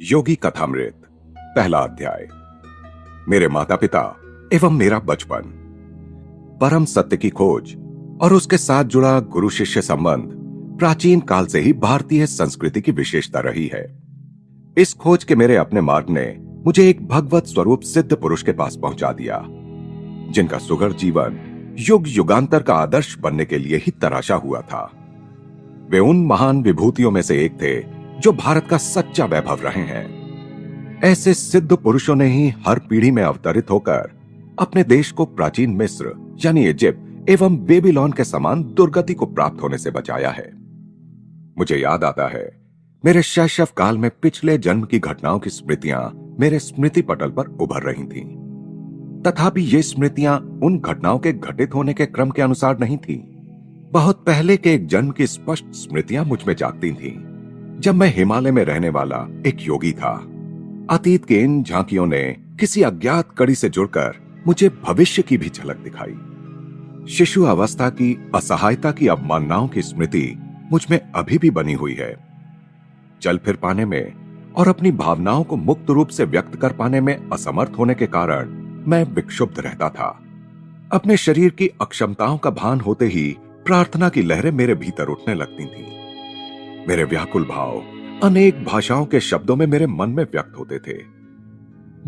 योगी कथामृत पहला अध्याय। मेरे माता पिता एवं मेरा बचपन। परम सत्य की खोज और उसके साथ जुड़ा गुरु शिष्य संबंध प्राचीन काल से ही भारतीय संस्कृति की विशेषता रही है। इस खोज के मेरे अपने मार्ग ने मुझे एक भगवत स्वरूप सिद्ध पुरुष के पास पहुंचा दिया, जिनका सुघड़ जीवन युग युगांतर का आदर्श बनने के लिए ही तराशा हुआ था। वे उन महान विभूतियों में से एक थे जो भारत का सच्चा वैभव रहे हैं। ऐसे सिद्ध पुरुषों ने ही हर पीढ़ी में अवतरित होकर अपने देश को प्राचीन मिस्र यानी इजिप्ट एवं बेबीलोन के समान दुर्गति को प्राप्त होने से बचाया है। मुझे याद आता है, मेरे शैशव काल में पिछले जन्म की घटनाओं की स्मृतियां मेरे स्मृति पटल पर उभर रही थीं। तथापि ये स्मृतियां उन घटनाओं के घटित होने के क्रम के अनुसार नहीं थीं। बहुत पहले के एक जन्म की स्पष्ट स्मृतियां मुझ में जागती थीं, जब मैं हिमालय में रहने वाला एक योगी था। अतीत के इन झांकियों ने किसी अज्ञात कड़ी से जुड़कर मुझे भविष्य की भी झलक दिखाई। शिशु अवस्था की असहायता की अवमाननाओं की स्मृति मुझ में अभी भी बनी हुई है। चल फिर पाने में और अपनी भावनाओं को मुक्त रूप से व्यक्त कर पाने में असमर्थ होने के कारण मैं विक्षुब्ध रहता था। अपने शरीर की अक्षमताओं का भान होते ही प्रार्थना की लहरें मेरे भीतर उठने लगती थीं। मेरे व्याकुल भाव अनेक भाषाओं के शब्दों में मेरे मन में व्यक्त होते थे।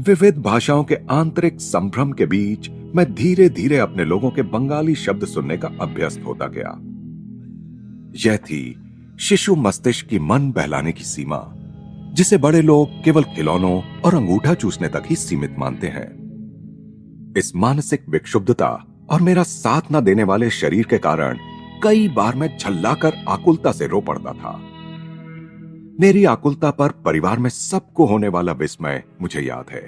विविध भाषाओं के आंतरिक संभ्रम के बीच मैं धीरे धीरे अपने लोगों के बंगाली शब्द सुनने का अभ्यस्त होता गया। यह थी शिशु मस्तिष्क की मन बहलाने की सीमा, जिसे बड़े लोग केवल खिलौनों और अंगूठा चूसने तक ही सीमित मानते हैं। इस मानसिक विक्षुब्धता और मेरा साथ न देने वाले शरीर के कारण कई बार मैं झल्लाकर आकुलता से रो पड़ता था। मेरी आकुलता पर परिवार में सबको होने वाला विस्मय मुझे याद है।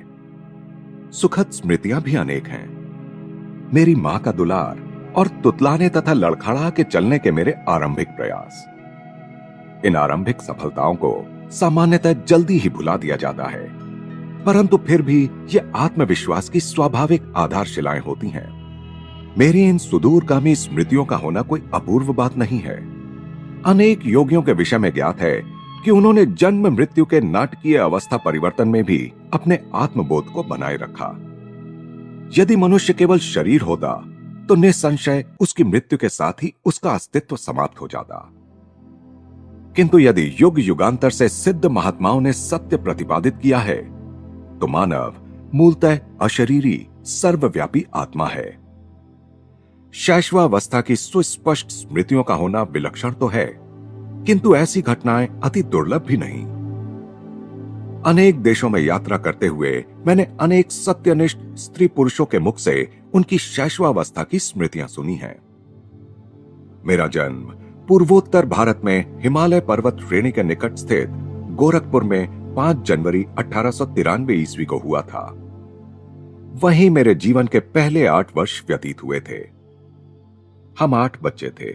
सुखद स्मृतियां भी अनेक हैं। मेरी मां का दुलार और तुतलाने तथा लड़खड़ा के चलने के मेरे आरंभिक प्रयास। इन आरंभिक सफलताओं को सामान्यतः जल्दी ही भुला दिया जाता है, परंतु फिर भी ये आत्मविश्वास की स्वाभाविक आधारशिलाएं होती हैं। मेरी इन सुदूरगामी स्मृतियों का होना कोई अपूर्व बात नहीं है। अनेक योगियों के विषय में ज्ञात है कि उन्होंने जन्म मृत्यु के नाटकीय अवस्था परिवर्तन में भी अपने आत्मबोध को बनाए रखा। यदि मनुष्य केवल शरीर होता तो निसंशय उसकी मृत्यु के साथ ही उसका अस्तित्व समाप्त हो जाता। किंतु यदि युग युगांतर से सिद्ध महात्माओं ने सत्य प्रतिपादित किया है, तो मानव मूलतः अशरीरी सर्वव्यापी आत्मा है। शैशवावस्था की सुस्पष्ट स्मृतियों का होना विलक्षण तो है, किंतु ऐसी घटनाएं अति दुर्लभ भी नहीं। अनेक देशों में यात्रा करते हुए मैंने अनेक सत्यनिष्ठ स्त्री पुरुषों के मुख से उनकी शैशवावस्था की स्मृतियां सुनी हैं। मेरा जन्म पूर्वोत्तर भारत में हिमालय पर्वत श्रेणी के निकट स्थित गोरखपुर में 5 जनवरी 1893 ईस्वी को हुआ था। वहीं मेरे जीवन के पहले 8 वर्ष व्यतीत हुए थे। हम 8 बच्चे थे,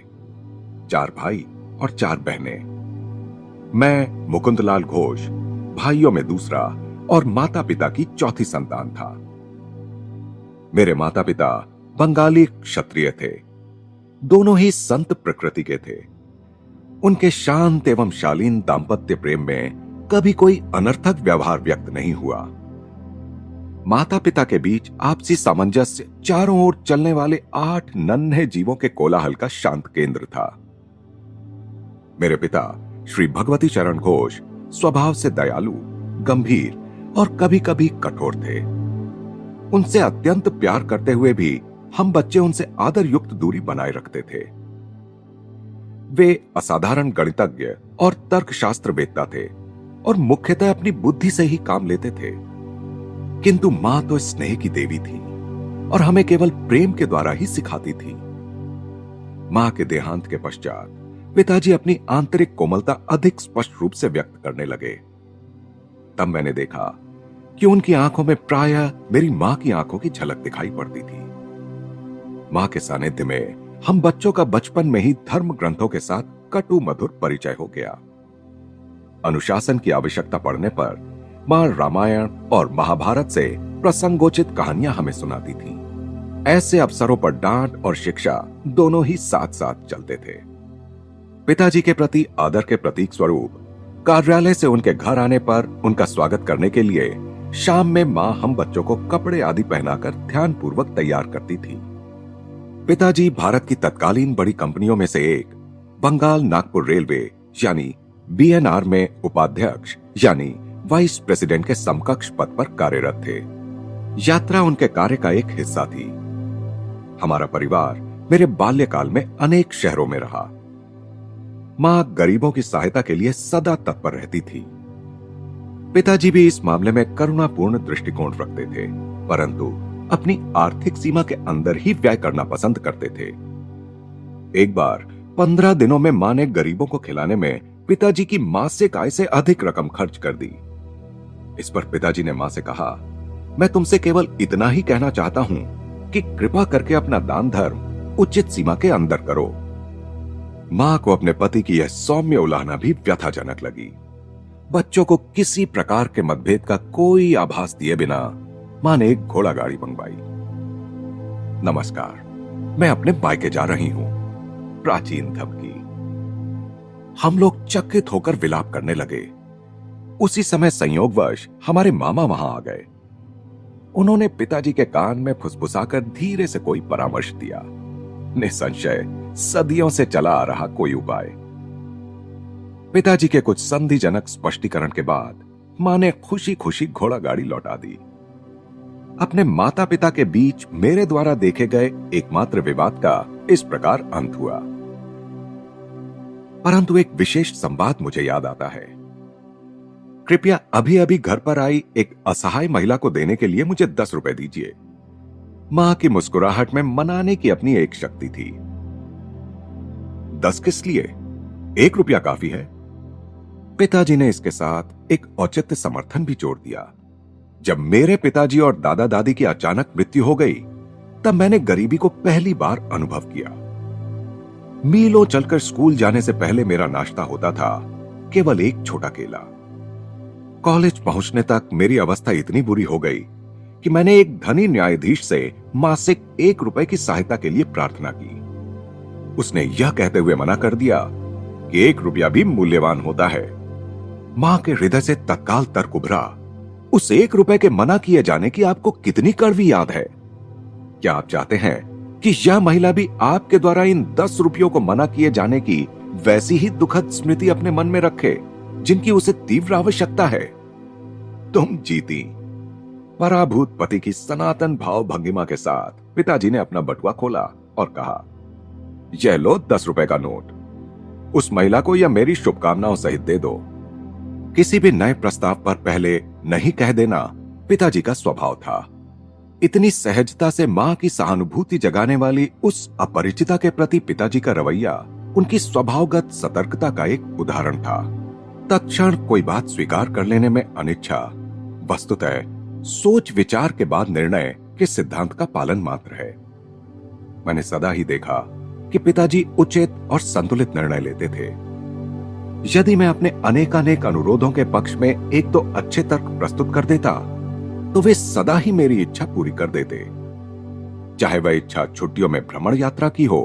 4 भाई और 4 बहनें। मैं मुकुंदलाल घोष भाइयों में दूसरा और माता पिता की चौथी संतान था। मेरे माता पिता बंगाली क्षत्रिय थे। दोनों ही संत प्रकृति के थे। उनके शांत एवं शालीन दाम्पत्य प्रेम में कभी कोई अनर्थक व्यवहार व्यक्त नहीं हुआ। माता पिता के बीच आपसी सामंजस्य चारों ओर चलने वाले 8 नन्हे जीवों के कोलाहल का शांत केंद्र था। मेरे पिता श्री भगवती चरण घोष स्वभाव से दयालु, गंभीर और कभी कभी कठोर थे। उनसे अत्यंत प्यार करते हुए भी हम बच्चे उनसे आदर युक्त दूरी बनाए रखते थे। वे असाधारण गणितज्ञ और तर्कशास्त्र वेत्ता थे और मुख्यतः अपनी बुद्धि से ही काम लेते थे। किंतु मां तो स्नेह की देवी थी और हमें केवल प्रेम के द्वारा ही सिखाती थी। मां के देहांत के पश्चात पिताजी अपनी आंतरिक कोमलता अधिक स्पष्ट रूप से व्यक्त करने लगे। तब मैंने देखा कि उनकी आंखों में प्रायः मेरी मां की आंखों की झलक दिखाई पड़ती थी। मां के सानिध्य में हम बच्चों का बचपन में ही धर्म ग्रंथों के साथ कटु मधुर परिचय हो गया। अनुशासन की आवश्यकता पड़ने पर मां रामायण और महाभारत से प्रसंगोचित कहानियां हमें सुनाती थीं। ऐसे अवसरों पर डांट और शिक्षा दोनों ही साथ साथ चलते थे। पिताजी के प्रति आदर के प्रतीक स्वरूप कार्यालय से उनके घर आने पर उनका स्वागत करने के लिए शाम में मां हम बच्चों को कपड़े आदि पहनाकर ध्यानपूर्वक तैयार करती थी। पिताजी भारत की तत्कालीन बड़ी कंपनियों में से एक बंगाल नागपुर रेलवे यानी बीएनआर में उपाध्यक्ष यानी वाइस प्रेसिडेंट के समकक्ष पद पर कार्यरत थे। यात्रा उनके कार्य का एक हिस्सा थी। हमारा परिवार मेरे बाल्यकाल में अनेक शहरों में रहा। मां गरीबों की सहायता के लिए सदा तत्पर रहती थी। पिताजी भी इस मामले में करुणापूर्ण दृष्टिकोण रखते थे, परंतु अपनी आर्थिक सीमा के अंदर ही व्यय करना पसंद करते थे। एक बार 15 दिनों में मां ने गरीबों को खिलाने में पिताजी की मासिक आय से अधिक रकम खर्च कर दी। इस पर पिताजी ने मां से कहा, मैं तुमसे केवल इतना ही कहना चाहता हूं कि कृपा करके अपना दान धर्म उचित सीमा के अंदर करो। मां को अपने पति की यह सौम्य उलाहना भी व्यथाजनक लगी। बच्चों को किसी प्रकार के मतभेद का कोई आभास दिए बिना मां ने एक घोड़ा गाड़ी मंगवाई। नमस्कार, मैं अपने मायके जा रही हूं। प्राचीन धमकी। हम लोग चकित होकर विलाप करने लगे। उसी समय संयोगवश हमारे मामा वहां आ गए। उन्होंने पिताजी के कान में फुसफुसाकर धीरे से कोई परामर्श दिया। निसंशय सदियों से चला आ रहा कोई उपाय। पिताजी के कुछ संधिजनक स्पष्टीकरण के बाद मां ने खुशी खुशी घोड़ा गाड़ी लौटा दी। अपने माता पिता के बीच मेरे द्वारा देखे गए एकमात्र विवाद का इस प्रकार अंत हुआ। परंतु एक विशेष संवाद मुझे याद आता है। कृपया अभी अभी घर पर आई एक असहाय महिला को देने के लिए मुझे 10 रुपए दीजिए। मां की मुस्कुराहट में मनाने की अपनी एक शक्ति थी। 10 किस लिए? 1 रुपया काफी है। पिताजी ने इसके साथ एक औचित्य समर्थन भी जोड़ दिया। जब मेरे पिताजी और दादा दादी की अचानक मृत्यु हो गई, तब मैंने गरीबी को पहली बार अनुभव किया। मीलों चलकर स्कूल जाने से पहले मेरा नाश्ता होता था केवल एक छोटा केला। कॉलेज पहुंचने तक मेरी अवस्था इतनी बुरी हो गई कि मैंने एक धनी न्यायाधीश से मासिक 1 रुपए की सहायता के लिए प्रार्थना की। उसने यह कहते हुए मना कर दिया कि 1 रुपया भी मूल्यवान होता है। मां के हृदय से तत्काल तर्क उभरा, उस 1 रुपए के मना किए जाने की आपको कितनी कड़वी याद है? क्या आप चाहते हैं कि यह महिला भी आपके द्वारा इन 10 रुपयों को मना किए जाने की वैसी ही दुखद स्मृति अपने मन में रखे जिनकी उसे तीव्र आवश्यकता है? तुम जीती। पराभूत पति की सनातन भाव भंगिमा के साथ पिताजी ने अपना बटुआ खोला और कहा, यह लो 10 रुपए का नोट। उस महिला को यह मेरी शुभकामनाओं सहित दे दो। किसी भी नए प्रस्ताव पर पहले नहीं कह देना पिताजी का स्वभाव था। इतनी सहजता से मां की सहानुभूति जगाने वाली उस अपरिचिता के प्रति पिताजी का रवैया उनकी स्वभावगत सतर्कता का एक उदाहरण था। तत्क्षण कोई बात स्वीकार कर लेने में अनिच्छा वस्तुतः सोच विचार के बाद निर्णय के सिद्धांत का पालन मात्र है। मैंने सदा ही देखा कि पिताजी उचित और संतुलित निर्णय लेते थे। यदि मैं अपने अनेकानेक अनुरोधों के पक्ष में 1-2 अच्छे तर्क प्रस्तुत कर देता, तो वे सदा ही मेरी इच्छा पूरी कर देते, चाहे वह इच्छा छुट्टियों में भ्रमण यात्रा की हो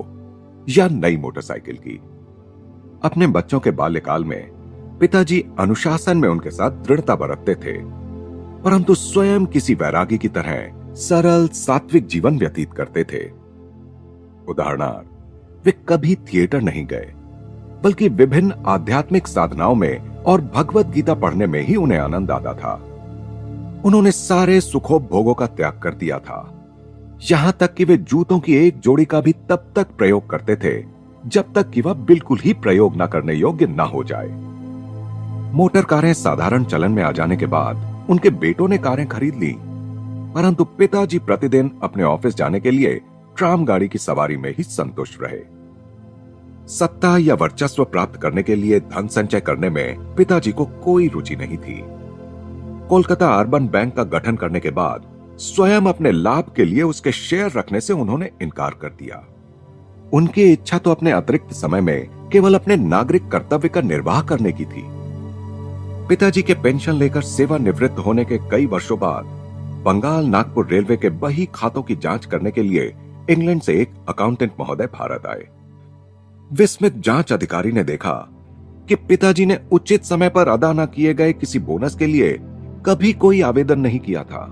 या नई मोटरसाइकिल की। अपने बच्चों के बाल्यकाल में पिताजी अनुशासन में उनके साथ दृढ़ता बरतते थे, परंतु स्वयं किसी वैरागी की तरह सरल सात्विक जीवन व्यतीत करते थे। उदाहरणार्थ, वे कभी थिएटर नहीं गए, बल्कि विभिन्न आध्यात्मिक साधनाओं में और भगवत गीता पढ़ने में ही उन्हें आनंद आता था। उन्होंने सारे सुखोपभोगों का त्याग कर दिया था, यहां तक कि वे जूतों की एक जोड़ी का भी तब तक प्रयोग करते थे जब तक कि वह बिल्कुल ही प्रयोग न करने योग्य न हो जाए। मोटर कारें साधारण चलन में आ जाने के बाद उनके बेटों ने कारें खरीद ली, परंतु पिताजी प्रतिदिन अपने ऑफिस जाने के लिए ट्राम गाड़ी की सवारी में ही संतुष्ट रहे। सत्ता या वर्चस्व प्राप्त करने के लिए धन संचय करने में पिताजी को कोई रुचि नहीं थी। कोलकाता अर्बन बैंक का गठन करने के बाद स्वयं अपने लाभ के लिए उसके शेयर रखने से उन्होंने इनकार कर दिया। उनकी इच्छा तो अपने अतिरिक्त समय में केवल अपने नागरिक कर्तव्य का निर्वाह करने की थी। पिताजी के पेंशन लेकर सेवानिवृत्त होने के कई वर्षों बाद बंगाल नागपुर रेलवे के बही खातों की जांच करने के लिए इंग्लैंड से एक अकाउंटेंट महोदय भारत आए। विस्मित जांच अधिकारी ने देखा कि पिताजी ने उचित समय पर अदा न किए गए किसी बोनस के लिए कभी कोई आवेदन नहीं किया था।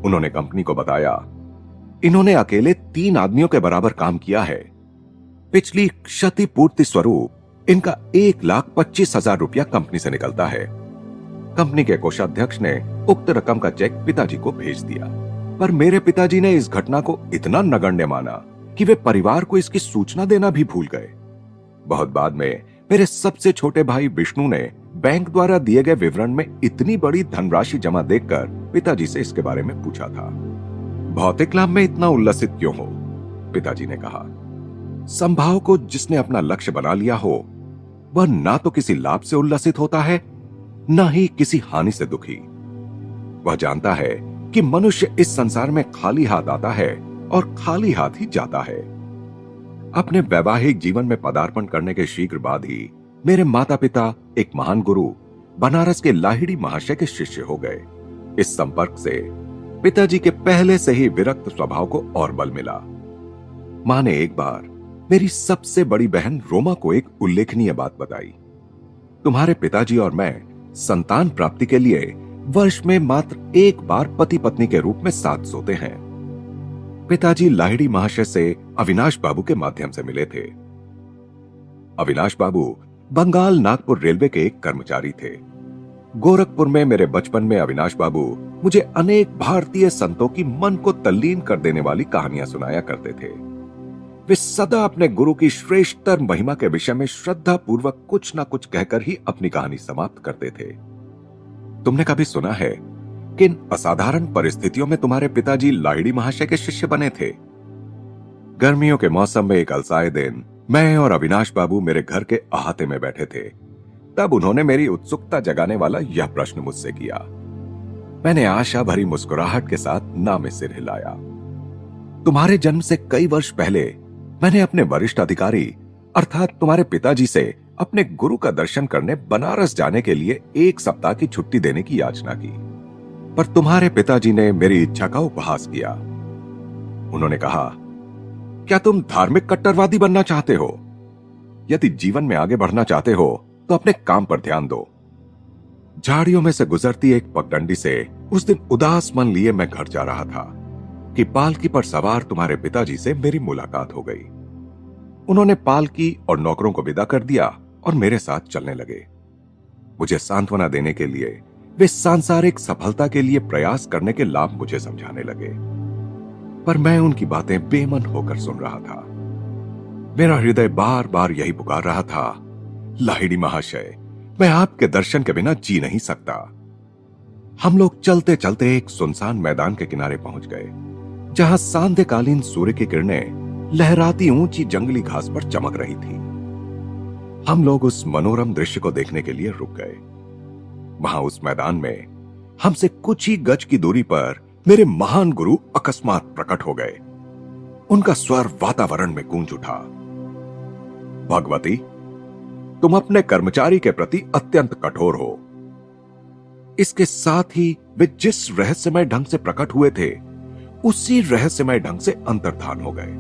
उन्होंने कंपनी को बताया, इन्होंने अकेले 3 आदमियों के बराबर काम किया है। पिछली क्षतिपूर्ति स्वरूप इनका 1,25,000 रुपया कंपनी से निकलता है। कंपनी के कोषाध्यक्ष ने उक्त रकम का चेक पिताजी को भेज दिया, पर मेरे पिताजी ने इस घटना को इतना नगण्य माना कि वे परिवार को इसकी सूचना देना भी भूल गए। बहुत बाद में मेरे सबसे छोटे भाई विष्णु ने बैंक द्वारा दिए गए विवरण में इतनी बड़ी धनराशि जमा देखकर पिताजी से इसके बारे में पूछा था। भौतिक लाभ में इतना उल्लसित क्यों हो? पिताजी ने कहा, संभाव को जिसने अपना लक्ष्य बना लिया हो वह ना तो किसी लाभ से उल्लसित होता है, ना ही किसी हानि से दुखी। वह जानता है कि मनुष्य इस संसार में खाली हाथ आता है और खाली हाथ ही जाता है। अपने वैवाहिक जीवन में पदार्पण करने के शीघ्र बाद ही मेरे माता पिता एक महान गुरु बनारस के लाहिड़ी महाशय के शिष्य हो गए। इस संपर्क से पिताजी के पहले से ही विरक्त स्वभाव को और बल मिला। मां ने एक बार मेरी सबसे बड़ी बहन रोमा को एक उल्लेखनीय बात बताई। तुम्हारे पिताजी और मैं संतान प्राप्ति के लिए वर्ष में मात्र एक बार पति पत्नी के रूप में साथ सोते हैं। पिताजी लाहिड़ी महाशय से अविनाश बाबू के माध्यम से मिले थे। अविनाश बाबू बंगाल नागपुर रेलवे के एक कर्मचारी थे। गोरखपुर में मेरे बचपन में अविनाश बाबू मुझे अनेक भारतीय संतों की मन को तल्लीन कर देने वाली कहानियां सुनाया करते थे। वे सदा अपने गुरु की श्रेष्ठतर महिमा के विषय में श्रद्धा पूर्वक कुछ न कुछ कहकर ही अपनी कहानी समाप्त करते थे। तुमने कभी सुना है किन असाधारण परिस्थितियों में तुम्हारे पिताजी लाहिड़ी महाशय के शिष्य बने थे? गर्मियों के मौसम में एक अलसाए दिन मैं और अविनाश बाबू मेरे घर के अहाते में बैठे थे। तब उन्होंने मेरी उत्सुकता जगाने वाला यह प्रश्न मुझसे किया। मैंने आशा भरी मुस्कुराहट के साथ ना में सिर हिलाया। तुम्हारे जन्म से कई वर्ष पहले मैंने अपने वरिष्ठ अधिकारी अर्थात तुम्हारे पिताजी से अपने गुरु का दर्शन करने बनारस जाने के लिए 1 सप्ताह की छुट्टी देने की याचना की, पर तुम्हारे पिताजी ने मेरी इच्छा का उपहास किया। उन्होंने कहा, क्या तुम धार्मिक कट्टरवादी बनना चाहते हो? यदि जीवन में आगे बढ़ना चाहते हो तो अपने काम पर ध्यान दो। झाड़ियों में से गुजरती एक पगडंडी से उस दिन उदास मन लिए मैं घर जा रहा था कि पालकी पर सवार तुम्हारे पिताजी से मेरी मुलाकात हो गई। उन्होंने पालकी और नौकरों को विदा कर दिया और मेरे साथ चलने लगे। मुझे सांत्वना देने के लिए वे सांसारिक सफलता के लिए प्रयास करने के लाभ मुझे समझाने लगे, पर मैं उनकी बातें बेमन होकर सुन रहा था। मेरा हृदय बार बार यही पुकार रहा था, लाहिड़ी महाशय, मैं आपके दर्शन के बिना जी नहीं सकता। हम लोग चलते चलते एक सुनसान मैदान के किनारे पहुंच गए, जहां सांध्यकालीन सूर्य की किरणें लहराती ऊंची जंगली घास पर चमक रही थी। हम लोग उस मनोरम दृश्य को देखने के लिए रुक गए। वहां उस मैदान में हमसे कुछ ही गज की दूरी पर मेरे महान गुरु अकस्मात प्रकट हो गए। उनका स्वर वातावरण में गूंज उठा, भगवती, तुम अपने कर्मचारी के प्रति अत्यंत कठोर हो। इसके साथ ही वे जिस रहस्यमय ढंग से प्रकट हुए थे उसी रहस्यमय ढंग से अंतर्धान हो गए।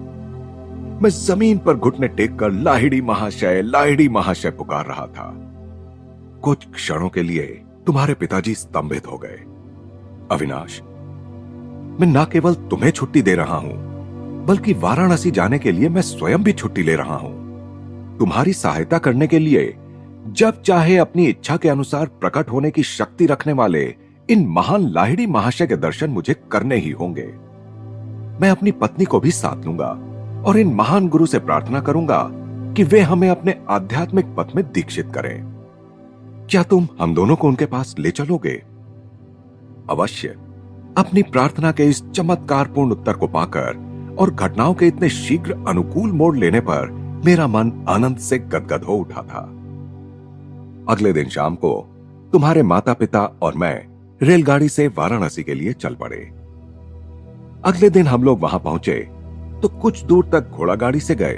मैं जमीन पर घुटने टेककर लाहिड़ी महाशय पुकार रहा था। कुछ क्षणों के लिए तुम्हारे पिताजी स्तंभित हो गए। अविनाश, मैं न केवल तुम्हें छुट्टी दे रहा हूं, बल्कि वाराणसी जाने के लिए मैं स्वयं भी छुट्टी ले रहा हूं। तुम्हारी सहायता करने के लिए जब चाहे अपनी इच्छा के अनुसार प्रकट होने की शक्ति रखने वाले इन महान लाहिड़ी महाशय के दर्शन मुझे करने ही होंगे। मैं अपनी पत्नी को भी साथ लूंगा और इन महान गुरु से प्रार्थना करूंगा कि वे हमें अपने आध्यात्मिक पथ में दीक्षित करें। क्या तुम हम दोनों को उनके पास ले चलोगे? अवश्य। अपनी प्रार्थना के इस चमत्कारपूर्ण उत्तर को पाकर और घटनाओं के इतने शीघ्र अनुकूल मोड़ लेने पर मेरा मन आनंद से गदगद हो उठा था। अगले दिन शाम को तुम्हारे माता पिता और मैं रेलगाड़ी से वाराणसी के लिए चल पड़े। अगले दिन हम लोग वहां पहुंचे तो कुछ दूर तक घोड़ा गाड़ी से गए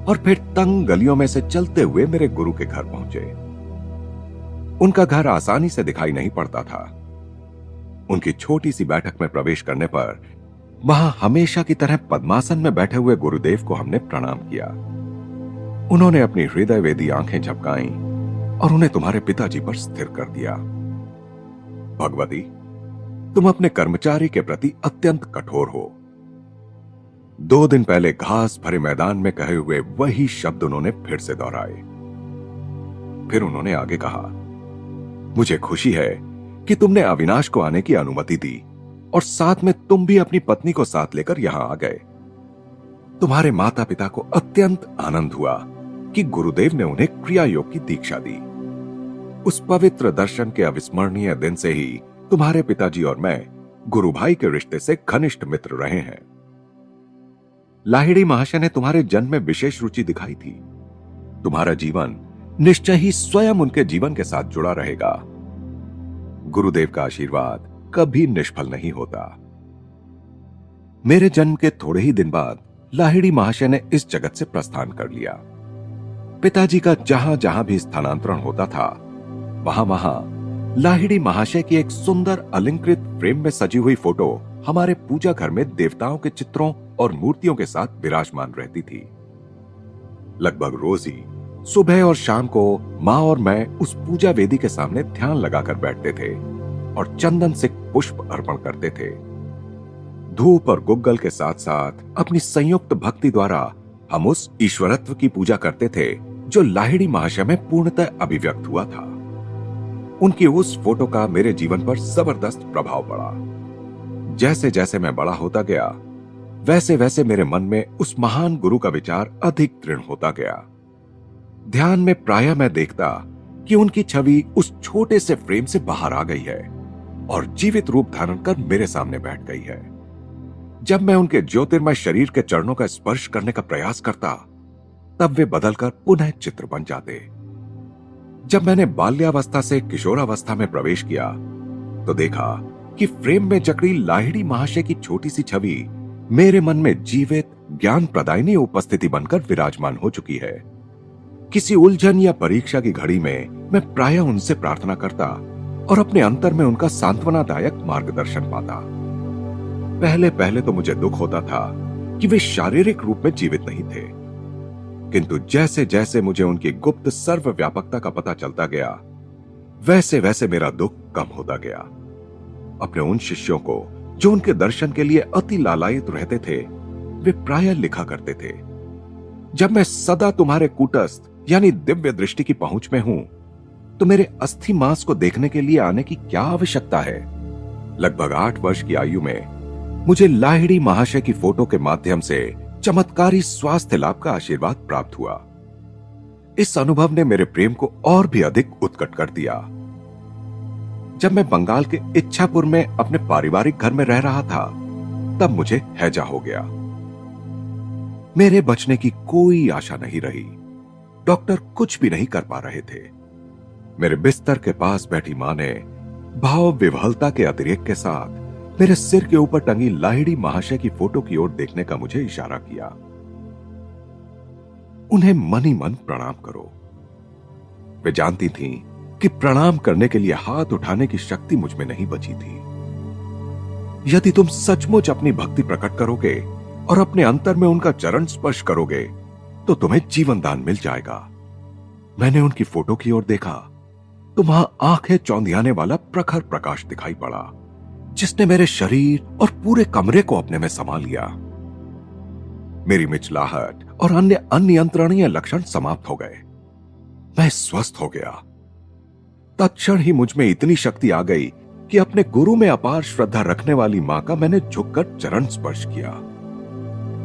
और फिर तंग गलियों में से चलते हुए मेरे गुरु के घर पहुंचे। उनका घर आसानी से दिखाई नहीं पड़ता था। उनकी छोटी सी बैठक में प्रवेश करने पर वहां हमेशा की तरह पद्मासन में बैठे हुए गुरुदेव को हमने प्रणाम किया। उन्होंने अपनी हृदय वेदी आंखें झपकाईं और उन्हें तुम्हारे पिताजी पर स्थिर कर दिया। भगवती, तुम अपने कर्मचारी के प्रति अत्यंत कठोर हो। 2 दिन पहले घास भरे मैदान में कहे हुए वही शब्द उन्होंने फिर से दोहराए। फिर उन्होंने आगे कहा, मुझे खुशी है कि तुमने अविनाश को आने की अनुमति दी और साथ में तुम भी अपनी पत्नी को साथ लेकर यहां आ गए। तुम्हारे माता पिता को अत्यंत आनंद हुआ कि गुरुदेव ने उन्हें क्रिया योग की दीक्षा दी। उस पवित्र दर्शन के अविस्मरणीय दिन से ही तुम्हारे पिताजी और मैं गुरु भाई के रिश्ते से घनिष्ठ मित्र रहे हैं। लाहिड़ी महाशय ने तुम्हारे जन्म में विशेष रुचि दिखाई थी। तुम्हारा जीवन निश्चय ही स्वयं उनके जीवन के साथ जुड़ा रहेगा। गुरुदेव का आशीर्वाद कभी निष्फल नहीं होता। मेरे जन्म के थोड़े ही दिन बाद लाहिड़ी महाशय ने इस जगत से प्रस्थान कर लिया। पिताजी का जहां जहां भी स्थानांतरण होता था, वहां वहां लाहिड़ी महाशय की एक सुंदर अलंकृत फ्रेम में सजी हुई फोटो हमारे पूजा घर में देवताओं के चित्रों और मूर्तियों के साथ विराजमान रहती थी। लगभग रोज ही सुबह और शाम को मां और मैं उस पूजा वेदी के सामने ध्यान लगाकर बैठते थे और चंदन से पुष्प अर्पण करते थे। धूप और गुग्गल के साथ साथ अपनी संयुक्त भक्ति द्वारा हम उस ईश्वरत्व की पूजा करते थे जो लाहिड़ी महाशय में पूर्णतः अभिव्यक्त हुआ था। उनकी उस फोटो का मेरे जीवन पर जबरदस्त प्रभाव पड़ा। जैसे जैसे मैं बड़ा होता गया, वैसे वैसे मेरे मन में उस महान गुरु का विचार अधिक दृढ़ होता गया। ध्यान में प्रायः मैं देखता कि उनकी छवि उस छोटे से फ्रेम से बाहर आ गई है और जीवित रूप धारण कर मेरे सामने बैठ गई है। जब मैं उनके ज्योतिर्मय शरीर के चरणों का स्पर्श करने का प्रयास करता, तब वे बदलकर पुनः चित्र बन जाते। जब मैंने बाल्यावस्था से किशोरावस्था में प्रवेश किया, तो देखा कि फ्रेम में जकड़ी लाहिड़ी महाशय की छोटी सी छवि मेरे मन में जीवित ज्ञान प्रदायिनी उपस्थिति बनकर विराजमान हो चुकी है। किसी उलझन या परीक्षा की घड़ी में मैं प्रायः उनसे प्रार्थना करता और अपने अंतर में उनका सांत्वनादायक मार्गदर्शन पाता। पहले पहले तो मुझे दुख होता था कि वे शारीरिक रूप में जीवित नहीं थे, किंतु जैसे जैसे मुझे उनकी गुप्त सर्वव्यापकता का पता चलता गया, वैसे वैसे मेरा दुख कम होता गया। अपने उन शिष्यों को जो उनके दर्शन के लिए अति लालायित रहते थे, वे प्रायः लिखा करते थे, जब मैं सदा तुम्हारे कूटस्थ यानी दिव्य दृष्टि की पहुंच में हूं, तो मेरे अस्थि मांस को देखने के लिए आने की क्या आवश्यकता है। लगभग 8 वर्ष की आयु में मुझे लाहिड़ी महाशय की फोटो के माध्यम से चमत्कारी स्वास्थ्य लाभ का आशीर्वाद प्राप्त हुआ। इस अनुभव ने मेरे प्रेम को और भी अधिक उत्कट कर दिया। जब मैं बंगाल के इच्छापुर में अपने पारिवारिक घर में रह रहा था, तब मुझे हैजा हो गया। मेरे बचने की कोई आशा नहीं रही। डॉक्टर कुछ भी नहीं कर पा रहे थे। मेरे बिस्तर के पास बैठी मां ने भाव विह्वलता के अतिरेक के साथ मेरे सिर के ऊपर टंगी लाहिड़ी महाशय की फोटो की ओर देखने का मुझे इशारा किया। उन्हें मन ही मन प्रणाम करो। वे जानती थीं कि प्रणाम करने के लिए हाथ उठाने की शक्ति मुझ में नहीं बची थी। यदि तुम सचमुच अपनी भक्ति प्रकट करोगे और अपने अंतर में उनका चरण स्पर्श करोगे, तो तुम्हें जीवन दान मिल जाएगा। मैंने उनकी फोटो की ओर देखा तो वहां आंखें चौंधियाने वाला प्रखर प्रकाश दिखाई पड़ा, जिसने मेरे शरीर और पूरे कमरे को अपने में समा लिया। मेरी मिचलाहट और अन्य अनियंत्रणीय लक्षण समाप्त हो गए। मैं स्वस्थ हो गया। तत्क्षण ही मुझ में इतनी शक्ति आ गई कि अपने गुरु में अपार श्रद्धा रखने वाली मां का मैंने झुककर चरण स्पर्श किया।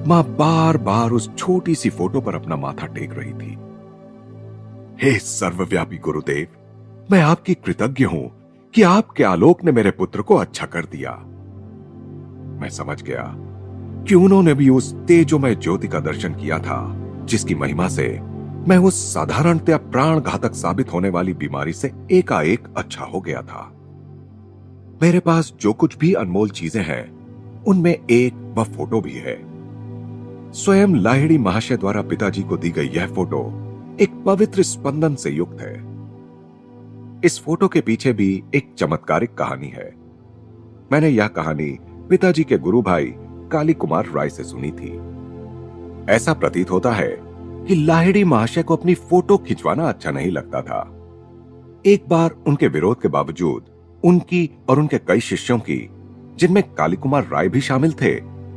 मां बार बार उस छोटी सी फोटो पर अपना माथा टेक रही थी। हे सर्वव्यापी गुरुदेव, मैं आपकी कृतज्ञ हूं कि आपके आलोक ने मेरे पुत्र को अच्छा कर दिया। मैं समझ गया कि उन्होंने भी उस तेजोमय ज्योति का दर्शन किया था, जिसकी महिमा से मैं उस साधारणतया प्राण घातक साबित होने वाली बीमारी से एकाएक अच्छा हो गया था। मेरे पास जो कुछ भी अनमोल चीजें हैं, उनमें एक वह फोटो भी है। स्वयं लाहिड़ी महाशय द्वारा पिताजी को दी गई यह फोटो एक पवित्र स्पंदन से युक्त है। इस फोटो के पीछे भी एक चमत्कारिक कहानी है। मैंने यह कहानी पिताजी के गुरु भाई काली कुमार राय से सुनी थी। ऐसा प्रतीत होता है कि लाहिड़ी महाशय को अपनी फोटो खिंचवाना अच्छा नहीं लगता था, एक बार उनके विरोध के बावजूद उनकी और उनके कई शिष्यों की, जिनमें काली कुमार राय भी शामिल थे,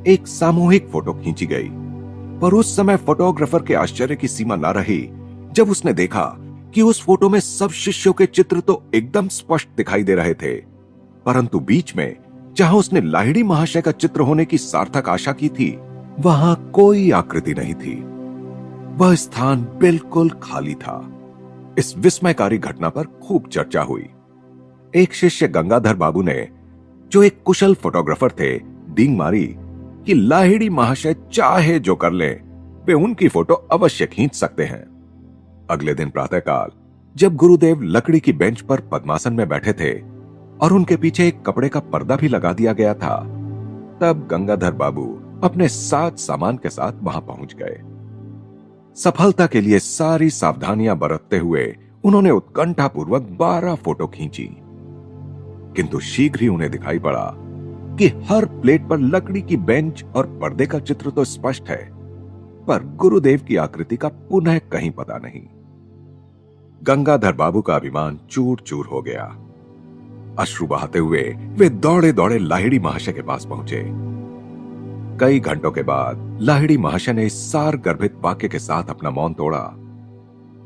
एक सामूहिक फोटो खींची गई। पर उस समय फोटोग्राफर के आश्चर्य की सीमा न रही जब उसने देखा कि उस फोटो में सब शिष्यों के चित्र तो एकदम स्पष्ट दिखाई दे रहे थे, परंतु बीच में जहां उसने लाहिड़ी महाशय का चित्र होने की सार्थक आशा की थी, वहां कोई आकृति नहीं थी। वह स्थान बिल्कुल खाली था। इस विस्मयकारी घटना पर खूब चर्चा हुई। एक शिष्य गंगाधर बाबू ने, जो एक कुशल फोटोग्राफर थे, डींग मारी कि लाहिड़ी महाशय चाहे जो कर लें, वे उनकी फोटो अवश्य खींच सकते हैं। अगले दिन प्रातःकाल जब गुरुदेव लकड़ी की बेंच पर पद्मासन में बैठे थे और उनके पीछे एक कपड़े का पर्दा भी लगा दिया गया था, तब गंगाधर बाबू अपने साथ सामान के साथ वहां पहुंच गए। सफलता के लिए सारी सावधानियां बरतते हुए उन्होंने उत्कंठापूर्वक 12 फोटो खींची, किंतु शीघ्र ही उन्हें दिखाई पड़ा कि हर प्लेट पर लकड़ी की बेंच और पर्दे का चित्र तो स्पष्ट है, पर गुरुदेव की आकृति का पुनः कहीं पता नहीं। गंगाधर बाबू का अभिमान चूर चूर हो गया। अश्रु बहाते हुए वे दौड़े दौड़े लाहिड़ी महाशय के पास पहुंचे। कई घंटों के बाद लाहिड़ी महाशय ने इस सार गर्भित वाक्य के साथ अपना मौन तोड़ा,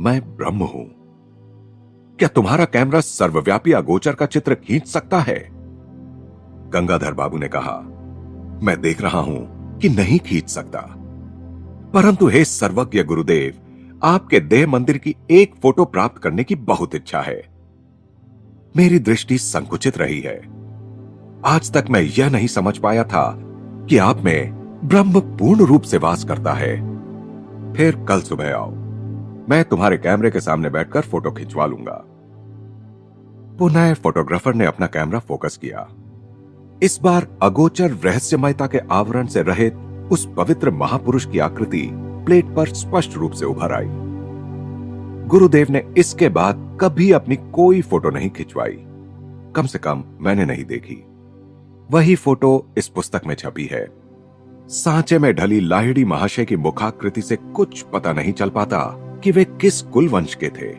मैं ब्रह्म हूं। क्या तुम्हारा कैमरा सर्वव्यापी अगोचर का चित्र खींच सकता है? गंगाधर बाबू ने कहा, मैं देख रहा हूं कि नहीं खींच सकता, परंतु हे सर्वज्ञ गुरुदेव, आपके देह मंदिर की एक फोटो प्राप्त करने की बहुत इच्छा है। मेरी दृष्टि संकुचित रही है। आज तक मैं यह नहीं समझ पाया था कि आप में ब्रह्म पूर्ण रूप से वास करता है। फिर कल सुबह आओ, मैं तुम्हारे कैमरे के सामने बैठकर फोटो खिंचवा लूंगा। पुनः फोटोग्राफर ने अपना कैमरा फोकस किया। इस बार अगोचर रहस्यमयता के आवरण से रहित उस पवित्र महापुरुष की आकृति प्लेट पर स्पष्ट रूप से उभर आई। गुरुदेव ने इसके बाद कभी अपनी कोई फोटो नहीं खिंचवाई, कम से कम मैंने नहीं देखी। वही फोटो इस पुस्तक में छपी है। सांचे में ढली लाहिड़ी महाशय की मुखाकृति से कुछ पता नहीं चल पाता कि वे किस कुल वंश के थे।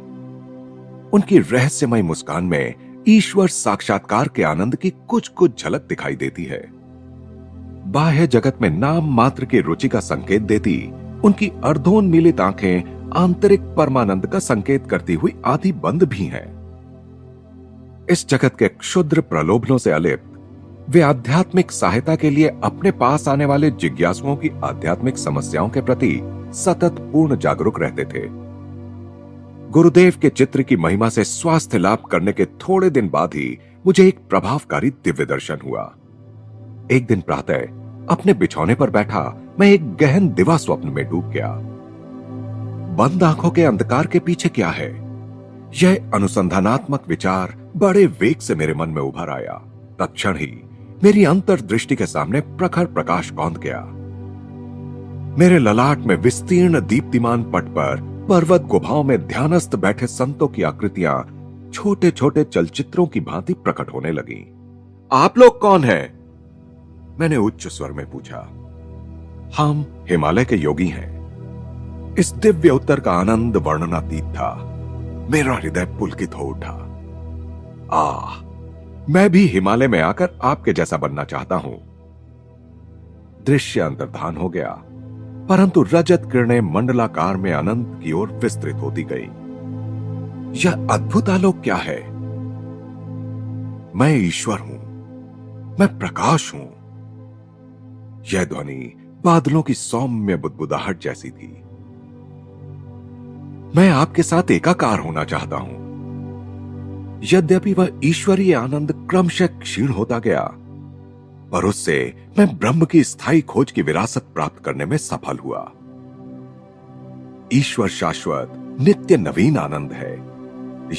उनकी रहस्यमय मुस्कान में ईश्वर साक्षात्कार के आनंद की कुछ कुछ झलक दिखाई देती है। बाह्य जगत में नाम मात्र की रुचि का संकेत देती उनकी अर्धोन्मीलित आंखें आंतरिक परमानंद का संकेत करती हुई आधी बंद भी हैं। इस जगत के क्षुद्र प्रलोभनों से अलिप्त वे आध्यात्मिक सहायता के लिए अपने पास आने वाले जिज्ञासुओं की आध्यात्मिक समस्याओं के प्रति सतत पूर्ण जागरूक रहते थे। गुरुदेव के चित्र की महिमा से स्वास्थ्य लाभ करने के थोड़े दिन बाद ही मुझे एक प्रभावकारी दिव्य दर्शन हुआ। एक दिन प्रातः अपने बिछौने पर बैठा मैं एक गहन दिवा स्वप्न में डूब गया। बंद आंखों के अंधकार के पीछे क्या है, यह अनुसंधानात्मक विचार बड़े वेग से मेरे मन में उभर आया। तत्क्षण ही मेरी अंतर्दृष्टि के सामने प्रखर प्रकाश कौंध गया। मेरे ललाट में विस्तीर्ण दीप्तिमान पट पर पर्वत गुफाओं में ध्यानस्थ बैठे संतों की आकृतियां छोटे छोटे चलचित्रों की भांति प्रकट होने लगी। आप लोग कौन हैं? मैंने उच्च स्वर में पूछा। हम हिमालय के योगी हैं। इस दिव्य उत्तर का आनंद वर्णनातीत था। मेरा हृदय पुलकित हो उठा। मैं भी हिमालय में आकर आपके जैसा बनना चाहता हूं। दृश्य अंतर्धान हो गया, परंतु रजत किरणें मंडलाकार में अनंत की ओर विस्तृत होती गई। यह अद्भुत आलोक क्या है? मैं ईश्वर हूं, मैं प्रकाश हूं। यह ध्वनि बादलों की सौम्य बुदबुदाहट जैसी थी। मैं आपके साथ एकाकार होना चाहता हूं। यद्यपि वह ईश्वरीय आनंद क्रमशः क्षीण होता गया, पर उससे मैं ब्रह्म की स्थायी खोज की विरासत प्राप्त करने में सफल हुआ। ईश्वर शाश्वत नित्य नवीन आनंद है।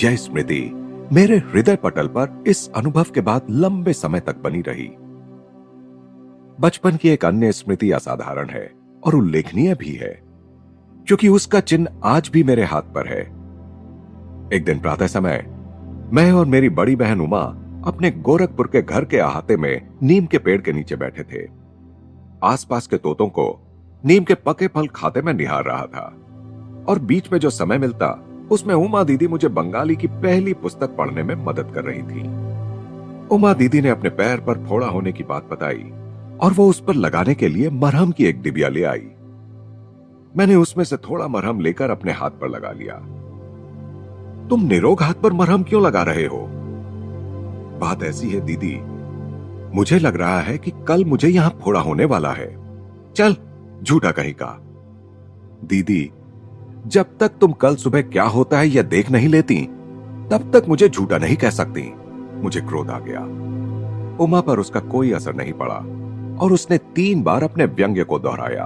यह स्मृति मेरे हृदय पटल पर इस अनुभव के बाद लंबे समय तक बनी रही। बचपन की एक अन्य स्मृति असाधारण है और उल्लेखनीय भी है, क्योंकि उसका चिन्ह आज भी मेरे हाथ पर है। एक दिन प्रातः समय मैं और मेरी बड़ी बहन उमा अपने गोरखपुर के घर के अहाते में नीम के पेड़ के नीचे बैठे थे। आसपास के तोतों को नीम के पके फल खाते में निहार रहा था और बीच में जो समय मिलता उसमें उमा दीदी मुझे बंगाली की पहली पुस्तक पढ़ने में मदद कर रही थी। उमा दीदी ने अपने पैर पर फोड़ा होने की बात बताई और वो उस पर लगाने के लिए मरहम की एक डिबिया ले आई। मैंने उसमें से थोड़ा मरहम लेकर अपने हाथ पर लगा लिया। तुम निरोग हाथ पर मरहम क्यों लगा रहे हो? बात ऐसी है दीदी, मुझे लग रहा है कि कल मुझे यहां फोड़ा होने वाला है। चल, झूठा कहीं का। दीदी, जब तक तुम कल सुबह क्या होता है यह देख नहीं लेती, तब तक मुझे झूठा नहीं कह सकती। मुझे क्रोध आ गया। उमा पर उसका कोई असर नहीं पड़ा और उसने 3 बार अपने व्यंग्य को दोहराया।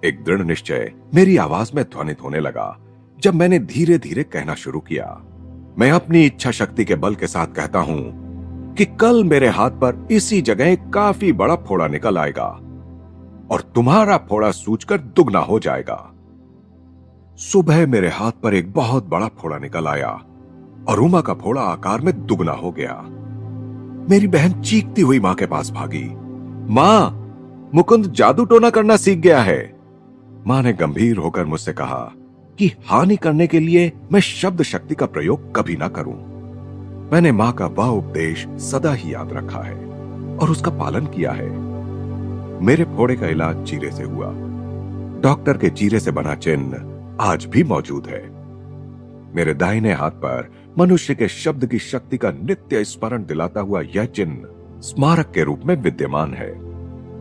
एक दृढ़ निश्चय मेरी आवाज में ध्वनित होने लगा जब मैंने धीरे धीरे कहना शुरू किया। मैं अपनी इच्छा शक्ति के बल के साथ कहता हूं कि कल मेरे हाथ पर इसी जगह काफी बड़ा फोड़ा निकल आएगा और तुम्हारा फोड़ा सूजकर दुगना हो जाएगा। सुबह मेरे हाथ पर एक बहुत बड़ा फोड़ा निकल आया और उमा का फोड़ा आकार में दुगना हो गया। मेरी बहन चीखती हुई मां के पास भागी। मां, मुकुंद जादू टोना करना सीख गया है। मां ने गंभीर होकर मुझसे कहा कि हानि करने के लिए मैं शब्द शक्ति का प्रयोग कभी ना करूं। मैंने मां का वह उपदेश सदा ही याद रखा है और उसका पालन किया है। मेरे फोड़े का इलाज चीरे से हुआ। डॉक्टर के चीरे से बना चिन्ह आज भी मौजूद है। मेरे दाहिने हाथ पर मनुष्य के शब्द की शक्ति का नित्य स्मरण दिलाता हुआ यह चिन्ह स्मारक के रूप में विद्यमान है।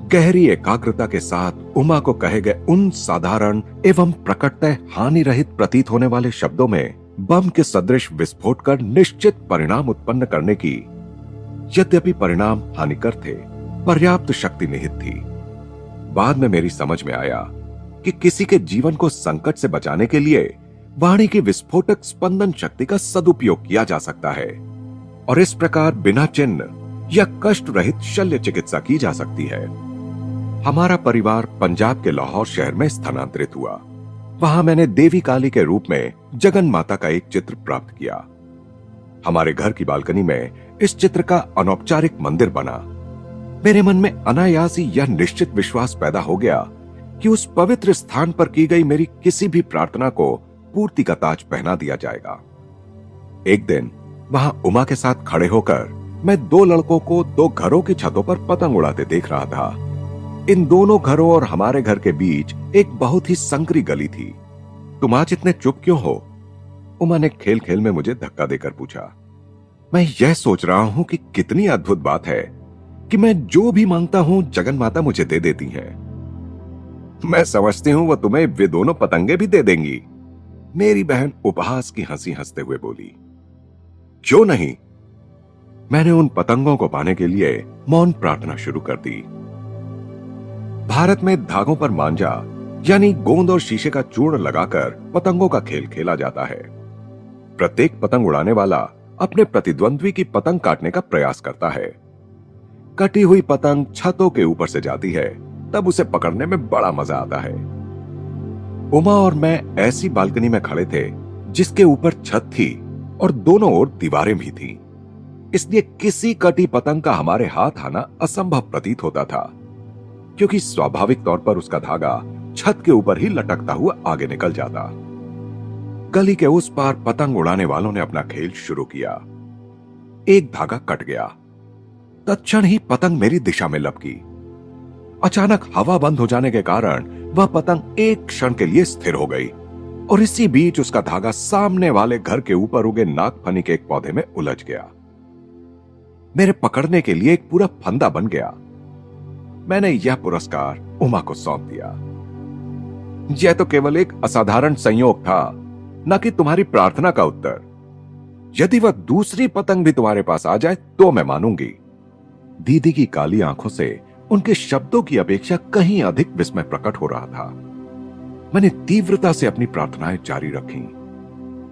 गहरी एकाग्रता के साथ उमा को कहे गए उन साधारण एवं प्रकटतः हानि रहित प्रतीत होने वाले शब्दों में बम के सदृश विस्फोट कर निश्चित परिणाम उत्पन्न करने की, यद्यपि परिणाम हानिकर थे, पर्याप्त शक्ति निहित थी। बाद में मेरी समझ में आया कि किसी के जीवन को संकट से बचाने के लिए वाणी की विस्फोटक स्पंदन शक्ति का सदुपयोग किया जा सकता है और इस प्रकार बिना चिन्ह या कष्ट रहित शल्य चिकित्सा की जा सकती है। हमारा परिवार पंजाब के लाहौर शहर में स्थानांतरित हुआ। वहां मैंने देवी काली के रूप में जगन माता का एक चित्र प्राप्त किया। हमारे घर की बालकनी में इस चित्र का अनौपचारिक मंदिर बना। मेरे मन में अनायास ही यह निश्चित विश्वास पैदा हो गया कि उस पवित्र स्थान पर की गई मेरी किसी भी प्रार्थना को पूर्ति का ताज पहना दिया जाएगा। एक दिन वहां उमा के साथ खड़े होकर मैं 2 लड़कों को 2 घरों की छतों पर पतंग उड़ाते देख रहा था। इन दोनों घरों और हमारे घर के बीच एक बहुत ही संकरी गली थी। तुम आज इतने चुप क्यों हो? उमा ने खेल खेल में मुझे धक्का देकर पूछा। मैं यह सोच रहा हूं कि कितनी अद्भुत बात है कि मैं जो भी मांगता हूं जगन माता मुझे दे देती हैं। मैं समझती हूं वो तुम्हें वे दोनों पतंगे भी दे देंगी। मेरी बहन उपहास की हंसी हंसते हुए बोली। क्यों नहीं? मैंने उन पतंगों को पाने के लिए मौन प्रार्थना शुरू कर दी। भारत में धागों पर मांझा यानी गोंद और शीशे का चूर्ण लगाकर पतंगों का खेल खेला जाता है। प्रत्येक पतंग उड़ाने वाला अपने प्रतिद्वंद्वी की पतंग काटने का प्रयास करता है। कटी हुई पतंग छतों के ऊपर से जाती है, तब उसे पकड़ने में बड़ा मजा आता है। उमा और मैं ऐसी बालकनी में खड़े थे जिसके ऊपर छत थी और दोनों ओर दीवारें भी थीं। इसलिए किसी कटी पतंग का हमारे हाथ आना असंभव प्रतीत होता था, क्योंकि स्वाभाविक तौर पर उसका धागा छत के ऊपर ही लटकता हुआ आगे निकल जाता। गली के उस पार पतंग उड़ाने वालों ने अपना खेल शुरू किया। एक धागा कट गया, तत्क्षण ही पतंग मेरी दिशा में लपकी। अचानक हवा बंद हो जाने के कारण वह पतंग एक क्षण के लिए स्थिर हो गई और इसी बीच उसका धागा सामने वाले घर के ऊपर उगे नागफनी के एक पौधे में उलझ गया। मेरे पकड़ने के लिए एक पूरा फंदा बन गया। मैंने यह पुरस्कार उमा को सौंप दिया। यह तो केवल एक असाधारण संयोग था, न कि तुम्हारी प्रार्थना का उत्तर। यदि वह दूसरी पतंग भी तुम्हारे पास आ जाए तो मैं मानूंगी। दीदी की काली आंखों से उनके शब्दों की अपेक्षा कहीं अधिक विस्मय प्रकट हो रहा था। मैंने तीव्रता से अपनी प्रार्थनाएं जारी रखी।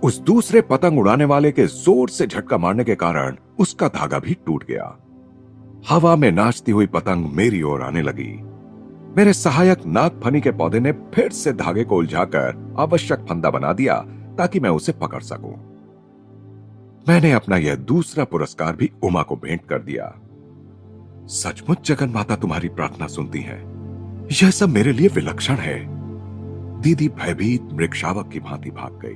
उस दूसरे पतंग उड़ाने वाले के जोर से झटका मारने के कारण उसका धागा भी टूट गया। हवा में नाचती हुई पतंग मेरी ओर आने लगी। मेरे सहायक नागफनी के पौधे ने फिर से धागे को उलझाकर आवश्यक फंदा बना दिया ताकि मैं उसे पकड़ सकूं। मैंने अपना यह दूसरा पुरस्कार भी उमा को भेंट कर दिया। सचमुच जगन माता तुम्हारी प्रार्थना सुनती है। यह सब मेरे लिए विलक्षण है। दीदी भयभीत मृगशावक की भांति भाग गई।